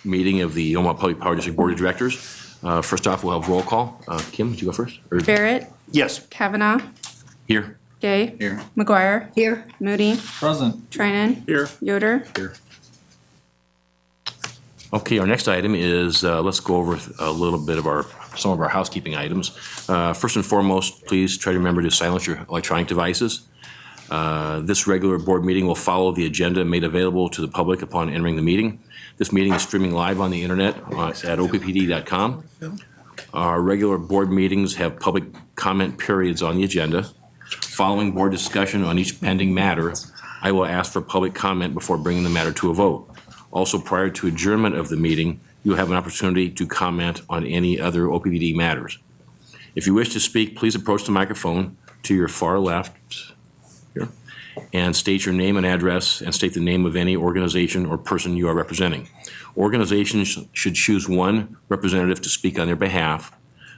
meeting of the Omaha Public Power District Board of Directors. First off, we'll have roll call. Kim, would you go first? Or- Barrett. Yes. Kavanaugh. Here. Gay. Here. McGuire. Here. Moody. Present. Trinan. Here. Yoder. Here. Okay, our next item is, let's go over a little bit of some of our housekeeping items. First and foremost, please try to remember to silence your electronic devices. This regular board meeting will follow the agenda made available to the public upon entering the meeting. This meeting is streaming live on the internet at OPPD.com. Our regular board meetings have public comment periods on the agenda. Following board discussion on each pending matter, I will ask for public comment before bringing the matter to a vote. Also, prior to adjournment of the meeting, you will have an opportunity to comment on any other OPPD matters. If you wish to speak, please approach the microphone to your far left here and state your name and address and state the name of any organization or person you are representing. Organizations should choose one representative to speak on their behalf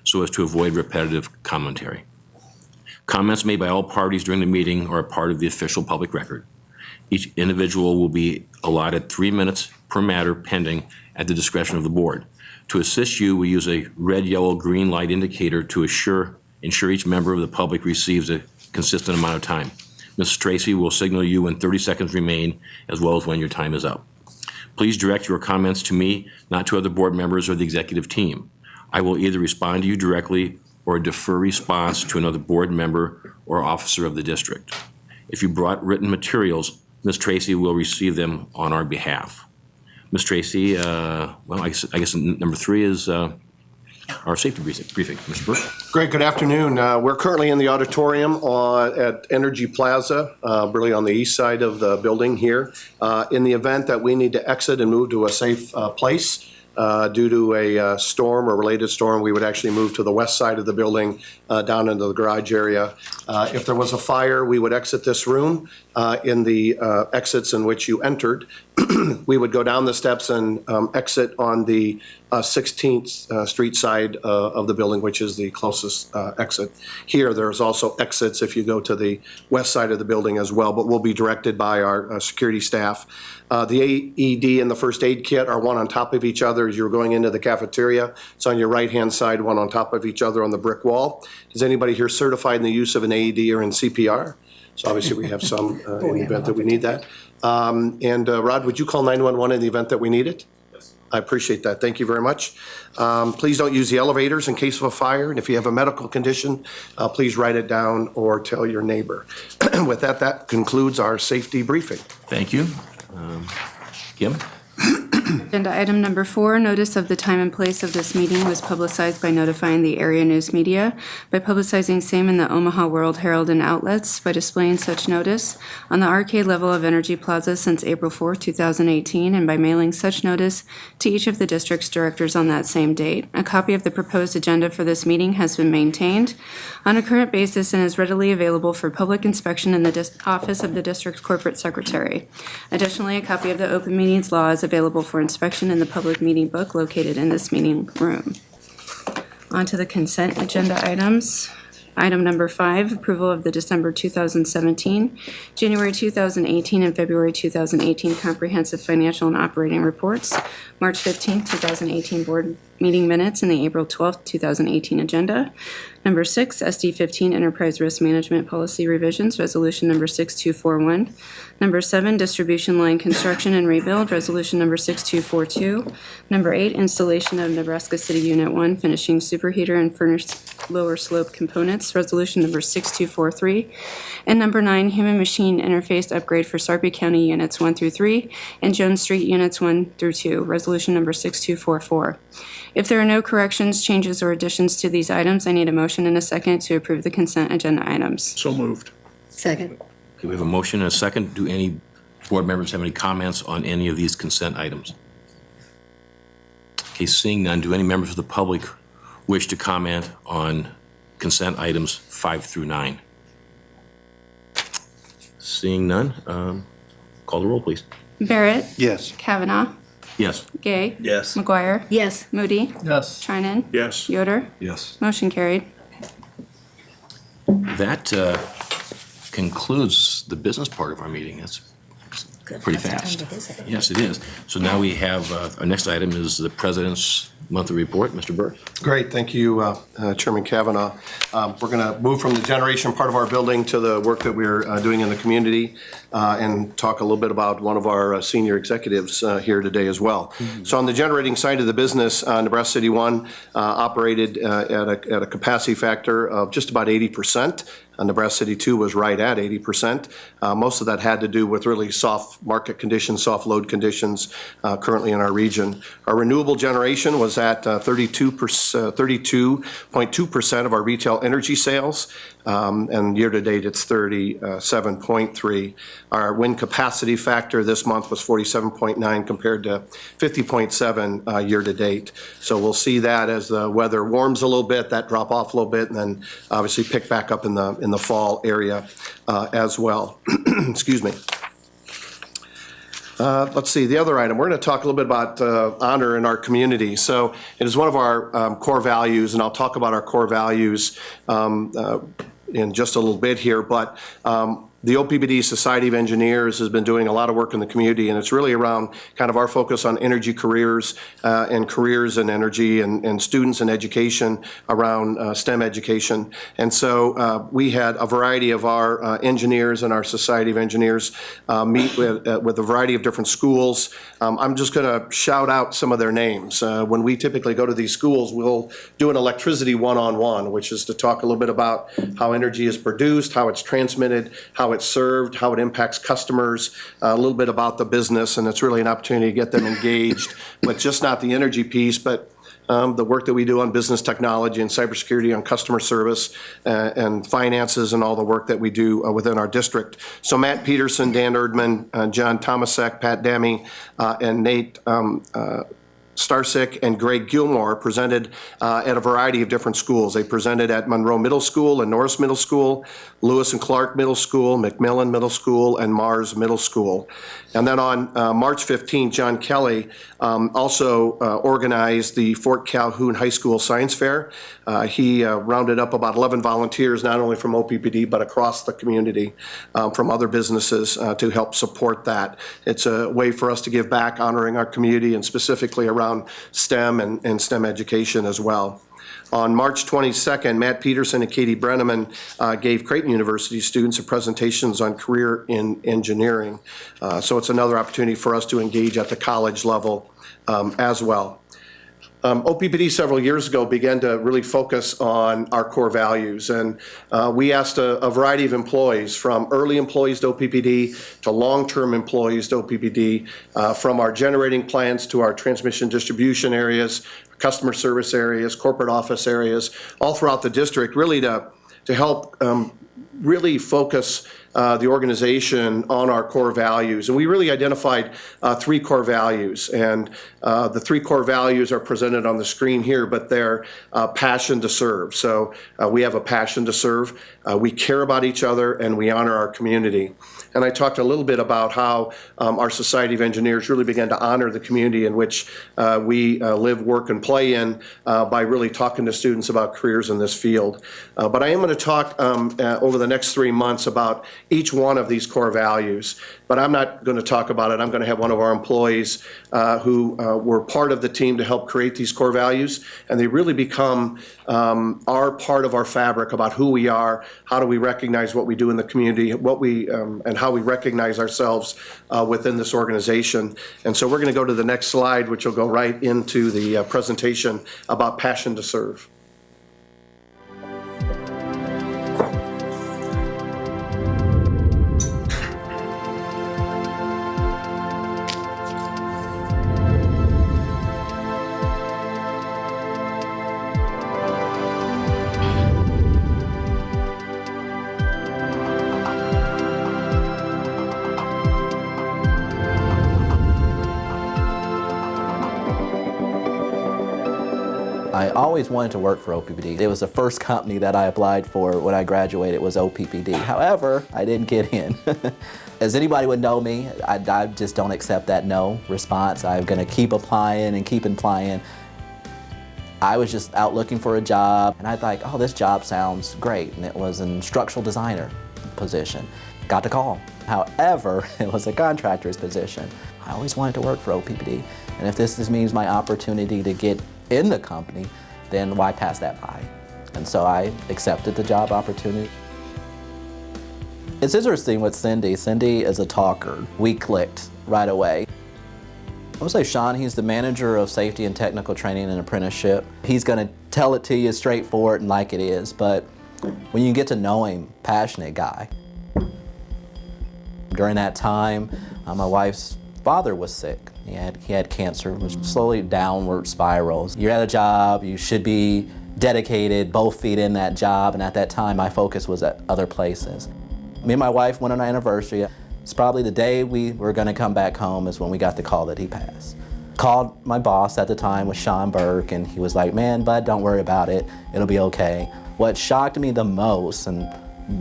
so as to avoid repetitive commentary. Comments made by all parties during the meeting are a part of the official public record. Each individual will be allotted 3 minutes per matter pending at the discretion of the board. To assist you, we use a red, yellow, green light indicator to ensure each member of the public receives a consistent amount of time. Mrs. Tracy will signal you when 30 seconds remain, as well as when your time is up. Please direct your comments to me, not to other board members or the executive team. I will either respond to you directly or defer response to another board member or officer of the district. If you brought written materials, Ms. Tracy will receive them on our behalf. Ms. Tracy, I guess number 3 is our safety briefing. Mr. Burke? Great, good afternoon. We're currently in the auditorium at Energy Plaza, really on the east side of the building here. In the event that we need to exit and move to a safe place due to a storm or related storm, we would actually move to the west side of the building down into the garage area. If there was a fire, we would exit this room in the exits in which you entered. We would go down the steps and exit on the 16th Street side of the building, which is the closest exit. Here, there's also exits if you go to the west side of the building as well, but we'll be directed by our security staff. The AED and the first aid kit are one on top of each other as you're going into the cafeteria. It's on your right-hand side, one on top of each other on the brick wall. Is anybody here certified in the use of an AED or in CPR? So obviously we have some in the event that we need that. Rod, would you call 911 in the event that we need it? Yes. I appreciate that. Thank you very much. Please don't use the elevators in case of a fire. And if you have a medical condition, please write it down or tell your neighbor. With that, that concludes our safety briefing. Thank you. Kim? Agenda item number 4, notice of the time and place of this meeting was publicized by notifying the area news media, by publicizing same in the Omaha World Herald and outlets, by displaying such notice on the arcade level of Energy Plaza since April 4, 2018, and by mailing such notice to each of the district's directors on that same date. A copy of the proposed agenda for this meeting has been maintained on a current basis and is readily available for public inspection in the office of the district's corporate secretary. Additionally, a copy of the open meetings law is available for inspection in the public meeting book located in this meeting room. On to the consent agenda items. Item number 5, approval of the December 2017, January 2018, and February 2018 comprehensive financial and operating reports, March 15, 2018 board meeting minutes, and the April 12, 2018 agenda. Number 6, SD 15 Enterprise Risk Management Policy Revisions, Resolution number 6241. Number 7, Distribution Line Construction and Rebuild, Resolution number 6242. Number 8, Installation of Nebraska City Unit 1 Finishing Superheater and Furnace Lower Slope Components, Resolution number 6243. And number 9, Human Machine Interface Upgrade for Sarpy County Units 1 through 3 and Jones Street Units 1 through 2, Resolution number 6244. If there are no corrections, changes, or additions to these items, I need a motion and a second to approve the consent agenda items. So moved. Second. Okay, we have a motion and a second. Do any board members have any comments on any of these consent items? Okay, seeing none, do any members of the public wish to comment on consent items 5 through 9? Seeing none, call the roll, please. Barrett. Yes. Kavanaugh. Yes. Gay. Yes. McGuire. Yes. Moody. Yes. Trinan. Yes. Yoder. Yes. Motion carried. That concludes the business part of our meeting. That's pretty fast. Yes, it is. So now we have, our next item is the President's monthly report. Mr. Burr. Great, thank you, Chairman Kavanaugh. We're going to move from the generation part of our building to the work that we're doing in the community and talk a little bit about one of our senior executives here today as well. So on the generating side of the business, Nebraska City 1 operated at a capacity factor of just about 80%. Nebraska City 2 was right at 80%. Most of that had to do with really soft market conditions, soft load conditions currently in our region. Our renewable generation was at 32.2% of our retail energy sales, and year-to-date it's 37.3. Our wind capacity factor this month was 47.9 compared to 50.7 year-to-date. So we'll see that as the weather warms a little bit, that drop off a little bit, and then obviously pick back up in the fall area as well. Excuse me. Let's see, the other item, we're going to talk a little bit about honor in our community. So it is one of our core values, and I'll talk about our core values in just a little bit here, but the OPPD Society of Engineers has been doing a lot of work in the community, and it's really around kind of our focus on energy careers and careers in energy and students in education around STEM education. And so we had a variety of our engineers and our Society of Engineers meet with a variety of different schools. I'm just going to shout out some of their names. When we typically go to these schools, we'll do an electricity one-on-one, which is to talk a little bit about how energy is produced, how it's transmitted, how it's served, how it impacts customers, a little bit about the business, and it's really an opportunity to get them engaged with just not the energy piece, but the work that we do on business technology and cybersecurity, on customer service and finances, and all the work that we do within our district. So Matt Peterson, Dan Erdman, John Tomasek, Pat Demi, and Nate Starsick and Greg Gilmore presented at a variety of different schools. They presented at Monroe Middle School and Norris Middle School, Lewis and Clark Middle School, McMillan Middle School, and Mars Middle School. And then on March 15th, John Kelly also organized the Fort Calhoun High School Science Fair. He rounded up about 11 volunteers, not only from OPPD, but across the community from other businesses to help support that. It's a way for us to give back, honoring our community, and specifically around STEM and STEM education as well. On March 22nd, Matt Peterson and Katie Brenneman gave Creighton University students presentations on career in engineering. So it's another opportunity for us to engage at the college level as well. OPPD several years ago began to really focus on our core values, and we asked a variety of employees, from early employees to OPPD to long-term employees to OPPD, from our generating plants to our transmission distribution areas, customer service areas, corporate office areas, all throughout the district, really to help really focus the organization on our core values. And we really identified three core values. And the three core values are presented on the screen here, but they're passion to serve. So we have a passion to serve. We care about each other, and we honor our community. And I talked a little bit about how our Society of Engineers really began to honor the community in which we live, work, and play in by really talking to students about careers in this field. But I am going to talk over the next 3 months about each one of these core values. But I'm not going to talk about it. I'm going to have one of our employees who were part of the team to help create these core values, and they really become our part of our fabric about who we are, how do we recognize what we do in the community, what we and how we recognize ourselves within this organization. And so we're going to go to the next slide, which will go right into the presentation about passion to serve. I always wanted to work for OPPD. It was the first company that I applied for when I graduated was OPPD. However, I didn't get in. As anybody would know me, I just don't accept that no response. I'm gonna keep applying and keep applying. I was just out looking for a job, and I thought, oh, this job sounds great. And it was an instructional designer position. Got the call. However, it was a contractor's position. I always wanted to work for OPPD, and if this means my opportunity to get in the company, then why pass that by? And so I accepted the job opportunity. It's interesting with Cindy. Cindy is a talker. We clicked right away. I would say Sean, he's the manager of safety and technical training and apprenticeship. He's gonna tell it to you straightforward and like it is, but when you get to know him, passionate guy. During that time, my wife's father was sick. He had cancer. It was slowly downward spirals. You're at a job, you should be dedicated, both feet in that job, and at that time my focus was at other places. Me and my wife went on our anniversary. It's probably the day we were gonna come back home is when we got the call that he passed. Called my boss at the time, was Sean Burke, and he was like, man, bud, don't worry about it, it'll be okay. What shocked me the most and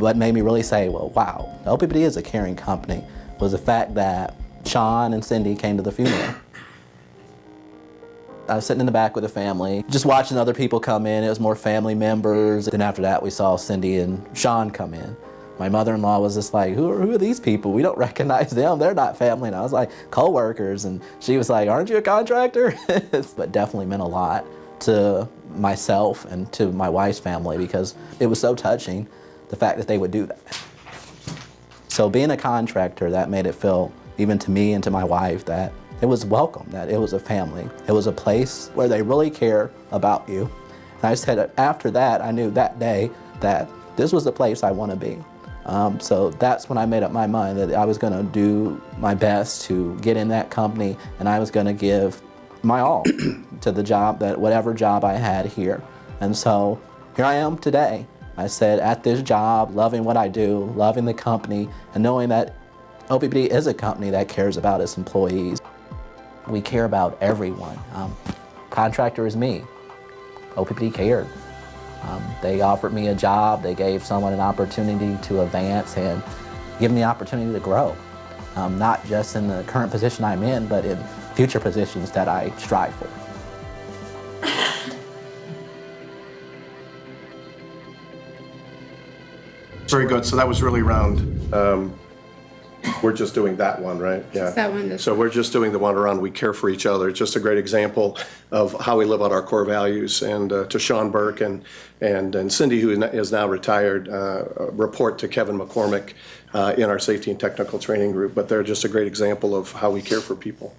what made me really say, well, wow, OPPD is a caring company, was the fact that Sean and Cindy came to the funeral. I was sitting in the back with the family, just watching other people come in. It was more family members. Then after that, we saw Cindy and Sean come in. My mother-in-law was just like, who are these people? We don't recognize them. They're not family. And I was like, co-workers. And she was like, aren't you a contractor? But definitely meant a lot to myself and to my wife's family because it was so touching, the fact that they would do that. So being a contractor, that made it feel, even to me and to my wife, that it was welcome, that it was a family. It was a place where they really care about you. And I said after that, I knew that day that this was the place I want to be. So that's when I made up my mind that I was going to do my best to get in that company, and I was going to give my all to the job, that whatever job I had here. And so here I am today. I said at this job, loving what I do, loving the company, and knowing that OPPD is a company that cares about its employees. We care about everyone. Contractor is me. OPPD cared. They offered me a job. They gave someone an opportunity to advance and give me the opportunity to grow. Not just in the current position I'm in, but in future positions that I strive for. Very good. So that was really round. We're just doing that one, right? Yeah. That one. So we're just doing the one around we care for each other. It's just a great example of how we live out our core values. And to Sean Burke and Cindy, who is now retired, report to Kevin McCormick in our safety and technical training group. But they're just a great example of how we care for people.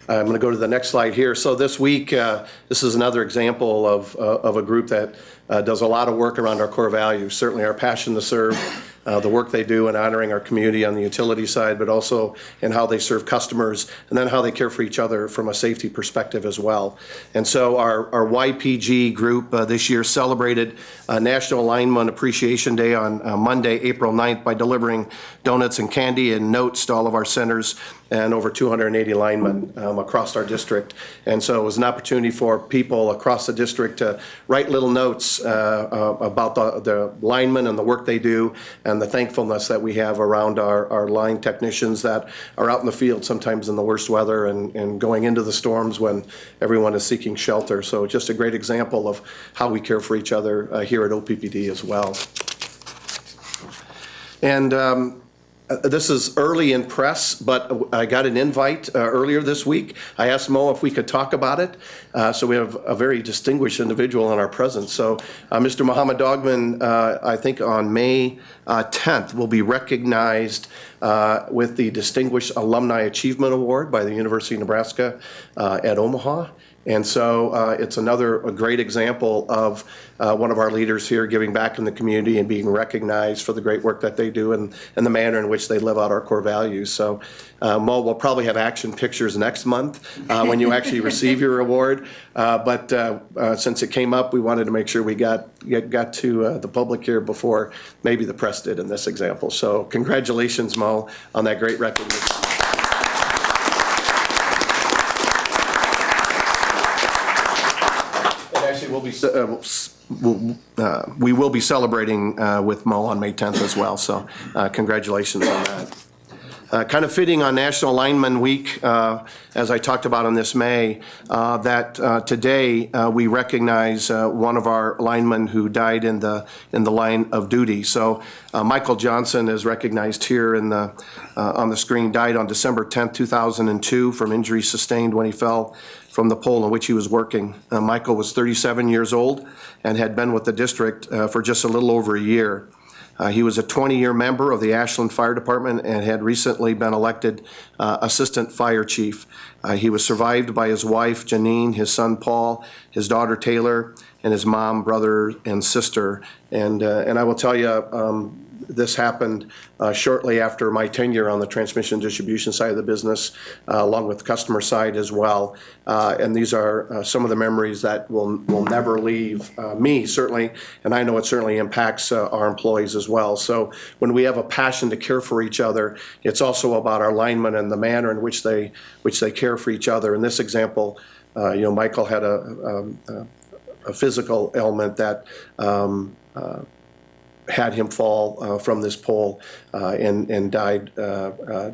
I'm going to go to the next slide here. So this week, this is another example of a group that does a lot of work around our core values. Certainly our passion to serve, the work they do in honoring our community on the utility side, but also in how they serve customers, and then how they care for each other from a safety perspective as well. And so our YPG group this year celebrated National Lineman Appreciation Day on Monday, April 9th by delivering donuts and candy and notes to all of our centers and over 280 linemen across our district. And so it was an opportunity for people across the district to write little notes about the linemen and the work they do and the thankfulness that we have around our line technicians that are out in the field sometimes in the worst weather and going into the storms when everyone is seeking shelter. So just a great example of how we care for each other here at OPPD as well. And this is early in press, but I got an invite earlier this week. I asked Mo if we could talk about it. So we have a very distinguished individual in our presence. So Mr. Muhammad Dogman, I think on May 10th, will be recognized with the Distinguished Alumni Achievement Award by the University of Nebraska at Omaha. And so it's another great example of one of our leaders here giving back in the community and being recognized for the great work that they do and the manner in which they live out our core values. So Mo, we'll probably have action pictures next month when you actually receive your award. But since it came up, we wanted to make sure we got to the public here before maybe the press did in this example. So congratulations, Mo, on that great recognition. We will be celebrating with Mo on May 10th as well, so congratulations on that. Kind of fitting on National Lineman Week, as I talked about on this May, that today we recognize one of our linemen who died in the line of duty. So Michael Johnson is recognized here on the screen, died on December 10th, 2002 from injuries sustained when he fell from the pole in which he was working. Michael was 37 years old and had been with the district for just a little over a year. He was a 20-year member of the Ashland Fire Department and had recently been elected Assistant Fire Chief. He was survived by his wife, Janine, his son, Paul, his daughter, Taylor, and his mom, brother, and sister. And I will tell you, this happened shortly after my tenure on the transmission distribution side of the business, along with the customer side as well. And these are some of the memories that will never leave me, certainly, and I know it certainly impacts our employees as well. So when we have a passion to care for each other, it's also about our linemen and the manner in which they care for each other. In this example, Michael had a physical ailment that had him fall from this pole and died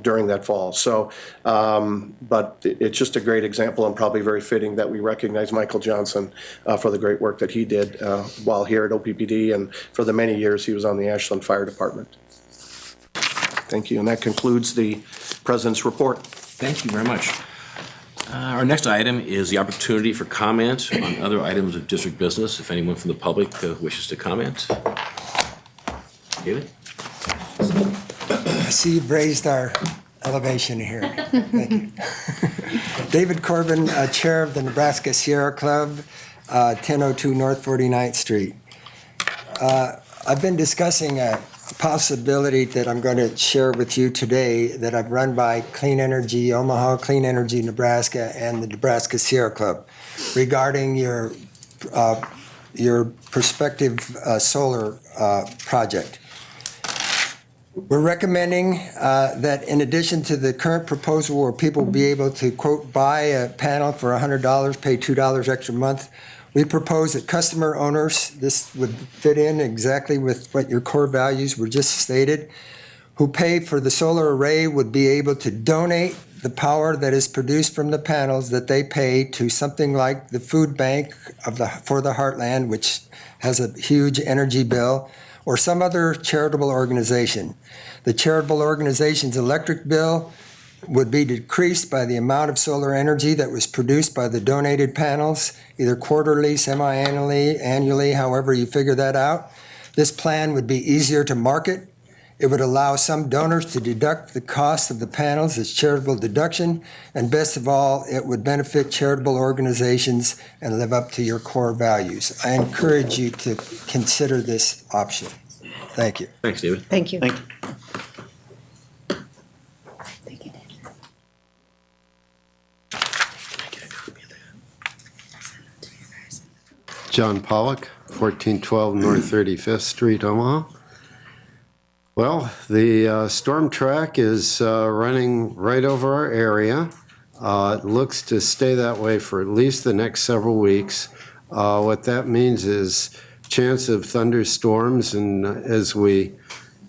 during that fall. So, but it's just a great example and probably very fitting that we recognize Michael Johnson for the great work that he did while here at OPPD and for the many years he was on the Ashland Fire Department. Thank you, and that concludes the President's report. Thank you very much. Our next item is the opportunity for comment on other items of district business. If anyone from the public wishes to comment. David? I see you've raised our elevation here. Thank you. David Corbin, Chair of the Nebraska Sierra Club, 1002 North 49th Street. I've been discussing a possibility that I'm going to share with you today that I've run by Clean Energy Omaha, Clean Energy Nebraska, and the Nebraska Sierra Club regarding your prospective solar project. We're recommending that in addition to the current proposal where people will be able to, quote, buy a panel for $100, pay $2 extra a month, we propose that customer owners, this would fit in exactly with what your core values were just stated, who pay for the solar array would be able to donate the power that is produced from the panels that they pay to something like the food bank for the Heartland, which has a huge energy bill, or some other charitable organization. The charitable organization's electric bill would be decreased by the amount of solar energy that was produced by the donated panels, either quarterly, semi-annually, annually, however you figure that out. This plan would be easier to market. It would allow some donors to deduct the cost of the panels as charitable deduction, and best of all, it would benefit charitable organizations and live up to your core values. I encourage you to consider this option. Thank you. Thanks, David. Thank you. Thank you. John Pollock, 1412 North 35th Street, Omaha. Well, the storm track is running right over our area. It looks to stay that way for at least the next several weeks. What that means is chance of thunderstorms, and as we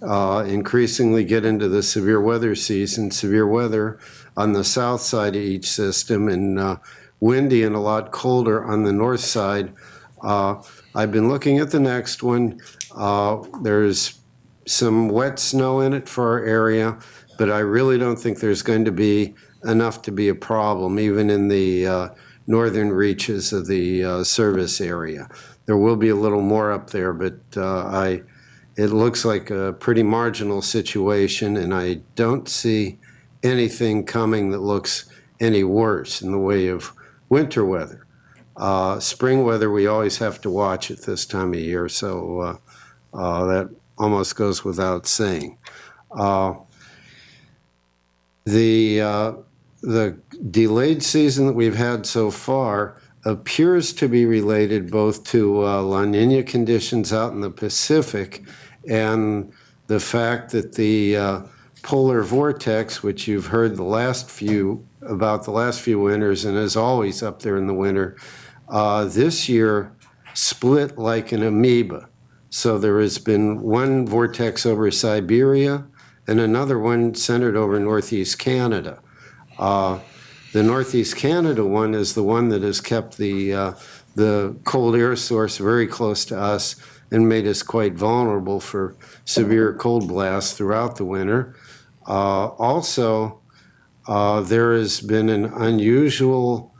increasingly get into the severe weather season, severe weather on the south side of each system and windy and a lot colder on the north side. I've been looking at the next one. There's some wet snow in it for our area, but I really don't think there's going to be enough to be a problem, even in the northern reaches of the service area. There will be a little more up there, but it looks like a pretty marginal situation, and I don't see anything coming that looks any worse in the way of winter weather. Spring weather, we always have to watch at this time of year, so that almost goes without saying. The delayed season that we've had so far appears to be related both to La Nina conditions out in the Pacific and the fact that the polar vortex, which you've heard the last few winters and is always up there in the winter, this year split like an amoeba. So there has been one vortex over Siberia, and another one centered over Northeast Canada. The Northeast Canada one is the one that has kept the cold air source very close to us and made us quite vulnerable for severe cold blasts throughout the winter. Also, there has been an unusual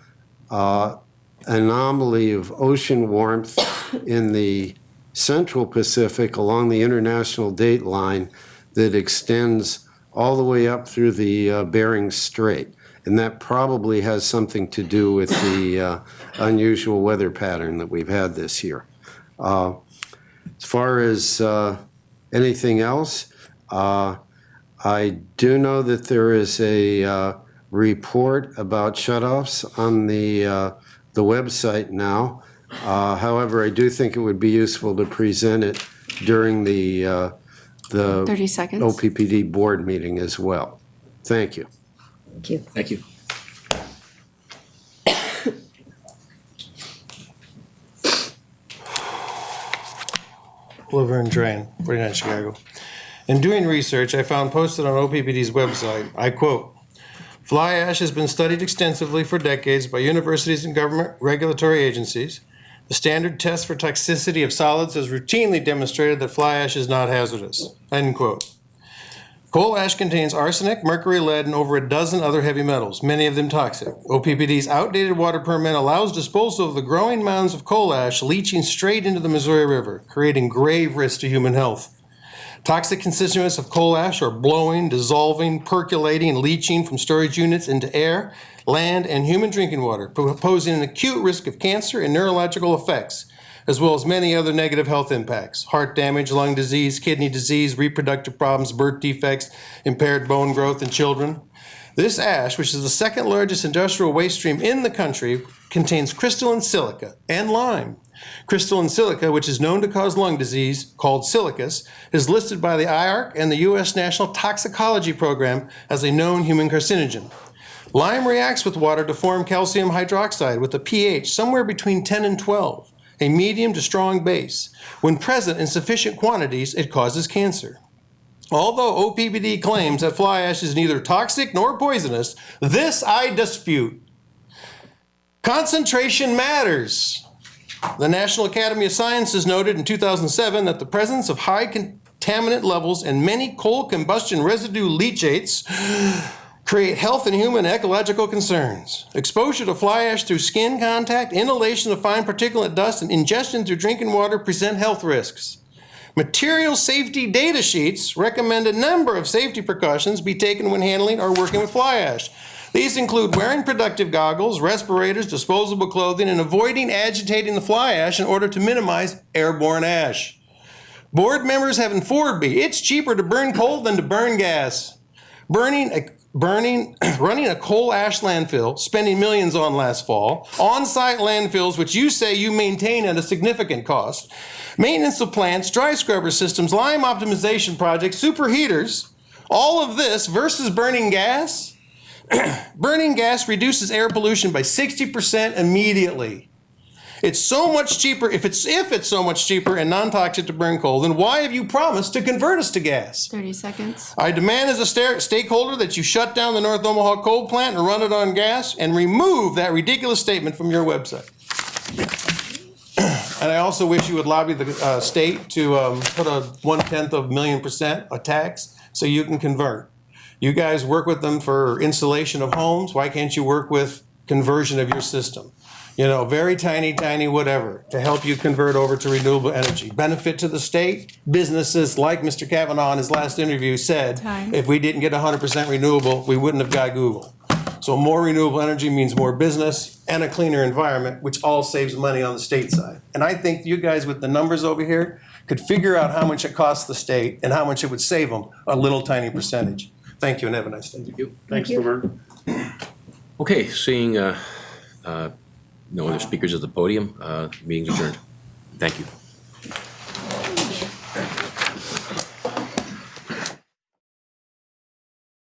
anomaly of ocean warmth in the Central Pacific along the international date line that extends all the way up through the Bering Strait. And that probably has something to do with the unusual weather pattern that we've had this year. As far as anything else, I do know that there is a report about shutoffs on the website now. However, I do think it would be useful to present it during the 30 seconds. OPPD board meeting as well. Thank you. Thank you. Thank you. Laverne Drain, 49 Chicago. In doing research, I found posted on OPPD's website, I quote, "Fly ash has been studied extensively for decades by universities and government regulatory agencies. The standard test for toxicity of solids has routinely demonstrated that fly ash is not hazardous." End quote. Coal ash contains arsenic, mercury, lead, and over a dozen other heavy metals, many of them toxic. OPPD's outdated water permit allows disposal of the growing mounds of coal ash leaching straight into the Missouri River, creating grave risk to human health. Toxic constituents of coal ash are blowing, dissolving, percolating, leaching from storage units into air, land, and human drinking water, posing an acute risk of cancer and neurological effects, as well as many other negative health impacts: heart damage, lung disease, kidney disease, reproductive problems, birth defects, impaired bone growth in children. This ash, which is the second largest industrial waste stream in the country, contains crystalline silica and lime. Crystalline silica, which is known to cause lung disease, called silicus, is listed by the IARC and the U.S. National Toxicology Program as a known human carcinogen. Lime reacts with water to form calcium hydroxide with a pH somewhere between 10 and 12. A medium to strong base. When present in sufficient quantities, it causes cancer. Although OPPD claims that fly ash is neither toxic nor poisonous, this I dispute. Concentration matters. The National Academy of Sciences noted in 2007 that the presence of high contaminant levels in many coal combustion residue leachates create health and human ecological concerns. Exposure to fly ash through skin contact, inhalation of fine particulate dust, and ingestion through drinking water present health risks. Material safety data sheets recommend a number of safety precautions be taken when handling or working with fly ash. These include wearing protective goggles, respirators, disposable clothing, and avoiding agitating the fly ash in order to minimize airborne ash. Board members have informed me it's cheaper to burn coal than to burn gas. Running a coal ash landfill, spending millions on last fall, on-site landfills, which you say you maintain at a significant cost, maintenance of plants, dry scrubber systems, lime optimization projects, superheaters, all of this versus burning gas. Burning gas reduces air pollution by 60% immediately. It's so much cheaper, if it's so much cheaper and non-toxic to burn coal, then why have you promised to convert us to gas? 30 seconds. I demand as a stakeholder that you shut down the North Omaha coal plant and run it on gas and remove that ridiculous statement from your website. And I also wish you would lobby the state to put a 0.1% a tax so you can convert. You guys work with them for insulation of homes. Why can't you work with conversion of your system? You know, very tiny whatever to help you convert over to renewable energy. Benefit to the state, businesses, like Mr. Kavanaugh in his last interview said, if we didn't get 100% renewable, we wouldn't have got Google. So more renewable energy means more business and a cleaner environment, which all saves money on the state side. And I think you guys with the numbers over here could figure out how much it costs the state and how much it would save them, a little tiny percentage. Thank you and have a nice day. Thank you. Thanks, Laverne. Okay, seeing no other speakers at the podium, meeting's adjourned. Thank you.